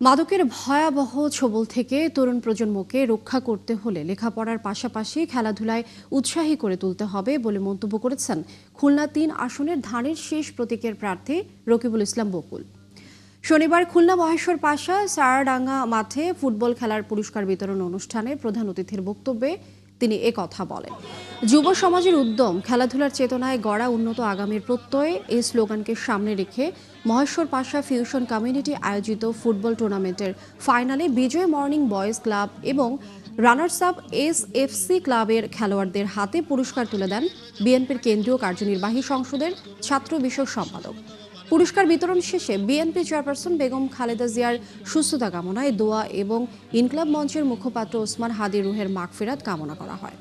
মাদকের ভয়াবহ ছোবল থেকে তরুণ প্রজন্মকে রক্ষা করতে হলে লেখাপড়ার পাশাপাশি খেলাধুলায় উৎসাহী করে তুলতে হবে বলে মন্তব্য করেছেন খুলনা ৩ আসনের ধানের শীষ প্রতীকের প্রার্থী রকিবুল ইসলাম বকুল। শনিবার খুলনা মহেশ্বর পাশা সারাডাঙ্গা মাঠে ফুটবল খেলার পুরস্কার বিতরণ অনুষ্ঠানে প্রধান অতিথির বক্তব্যে তিনি কথা বলেন। যুব সমাজের উদ্যম, খেলাধুলার চেতনায় গড়া উন্নত আগামীর প্রত্যয়ে এই স্লোগানকে সামনে রেখে মহেশ্বর পাশা ফিউশন কমিউনিটি আয়োজিত ফুটবল টুর্নামেন্টের ফাইনালে বিজয় মর্নিং বয়েজ ক্লাব এবং রানার্স আপ এসএফসি ক্লাবের খেলোয়াড়দের হাতে পুরস্কার তুলে দেন বিএনপির কেন্দ্রীয় কার্যনির্বাহী সংসদের ছাত্র বিষয়ক সম্পাদক। পুরস্কার বিতরণ শেষে বিএনপি চেয়ারপারসন বেগম খালেদা জিয়ার সুস্থতা কামনায় দোয়া এবং ইনকলাব মঞ্চের মুখপাত্র ওসমান হাদি রুহের মাগফিরাত কামনা করা হয়।